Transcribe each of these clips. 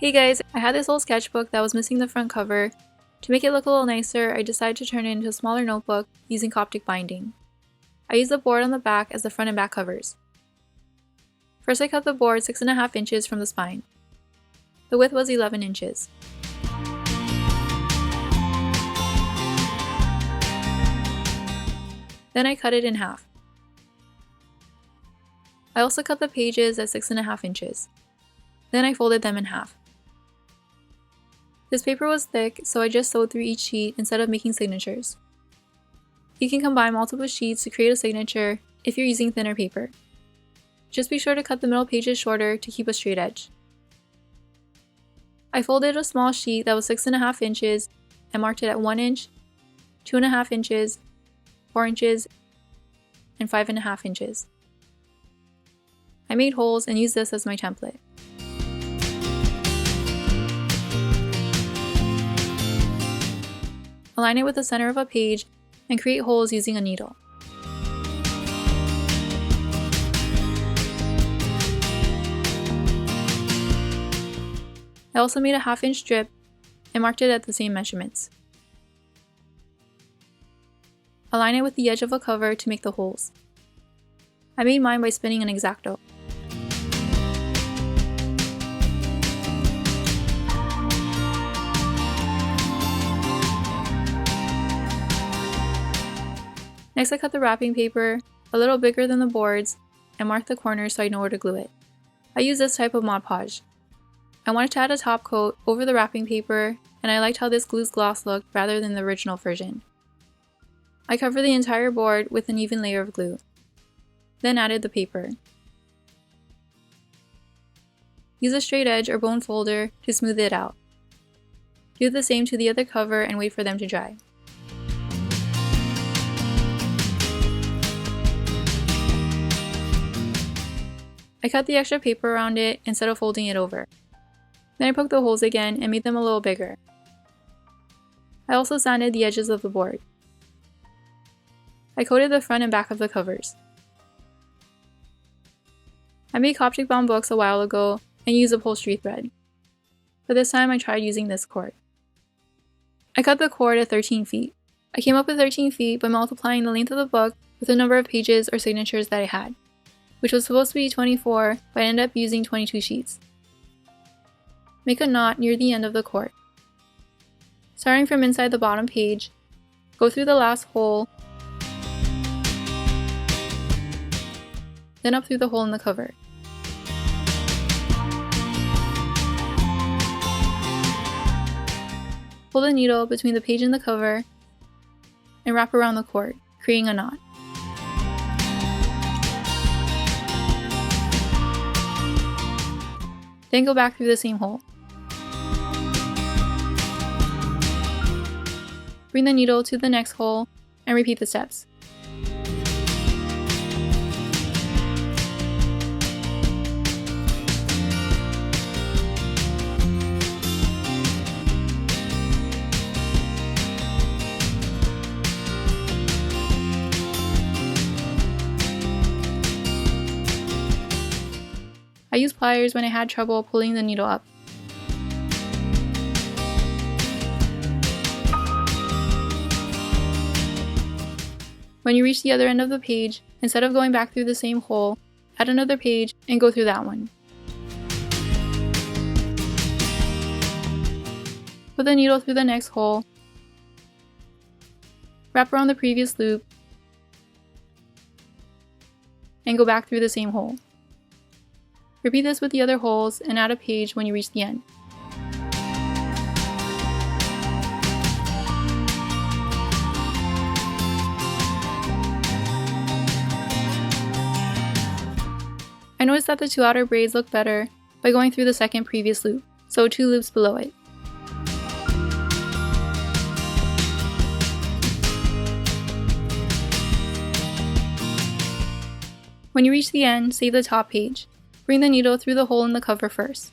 Hey guys, I had this old sketchbook that was missing the front cover. To make it look a little nicer, I decided to turn it into a smaller notebook using Coptic binding. I used the board on the back as the front and back covers. First I cut the board 6.5 inches from the spine. The width was 11 inches. Then I cut it in half. I also cut the pages at 6.5 inches. Then I folded them in half. This paper was thick, so I just sewed through each sheet instead of making signatures. You can combine multiple sheets to create a signature if you're using thinner paper. Just be sure to cut the middle pages shorter to keep a straight edge. I folded a small sheet that was 6.5 inches and marked it at 1 inch, 2.5 inches, 4 inches, and 5.5 inches. I made holes and used this as my template. Align it with the center of a page and create holes using a needle. I also made a 1/2 inch strip and marked it at the same measurements. Align it with the edge of a cover to make the holes. I made mine by spinning an X-Acto. Next I cut the wrapping paper, a little bigger than the boards, and marked the corners so I know where to glue it. I use this type of Mod Podge. I wanted to add a top coat over the wrapping paper, and I liked how this glue's gloss looked rather than the original version. I covered the entire board with an even layer of glue, then added the paper. Use a straight edge or bone folder to smooth it out. Do the same to the other cover and wait for them to dry. I cut the extra paper around it instead of folding it over. Then I poked the holes again and made them a little bigger. I also sanded the edges of the board. I coated the front and back of the covers. I made Coptic bound books a while ago and used upholstery thread, but this time I tried using this cord. I cut the cord at 13 feet. I came up with 13 feet by multiplying the length of the book with the number of pages or signatures that I had, which was supposed to be 24, but I ended up using 22 sheets. Make a knot near the end of the cord. Starting from inside the bottom page, go through the last hole, then up through the hole in the cover. Pull the needle between the page and the cover, and wrap around the cord, creating a knot. Then go back through the same hole. Bring the needle to the next hole and repeat the steps. I used pliers when I had trouble pulling the needle up. When you reach the other end of the page, instead of going back through the same hole, add another page and go through that one. Put the needle through the next hole, wrap around the previous loop, and go back through the same hole. Repeat this with the other holes and add a page when you reach the end. I noticed that the 2 outer braids look better by going through the second previous loop, so 2 loops below it. When you reach the end, save the top page. Bring the needle through the hole in the cover first.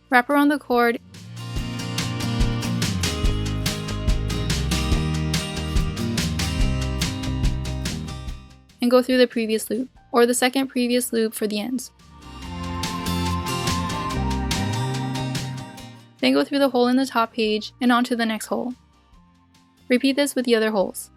Wrap around the cord and go through the previous loop, or the second previous loop for the ends. Then go through the hole in the top page and onto the next hole. Repeat this with the other holes.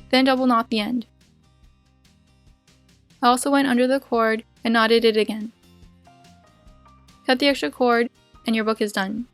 Then double knot the end. I also went under the cord and knotted it again. Cut the extra cord and your book is done.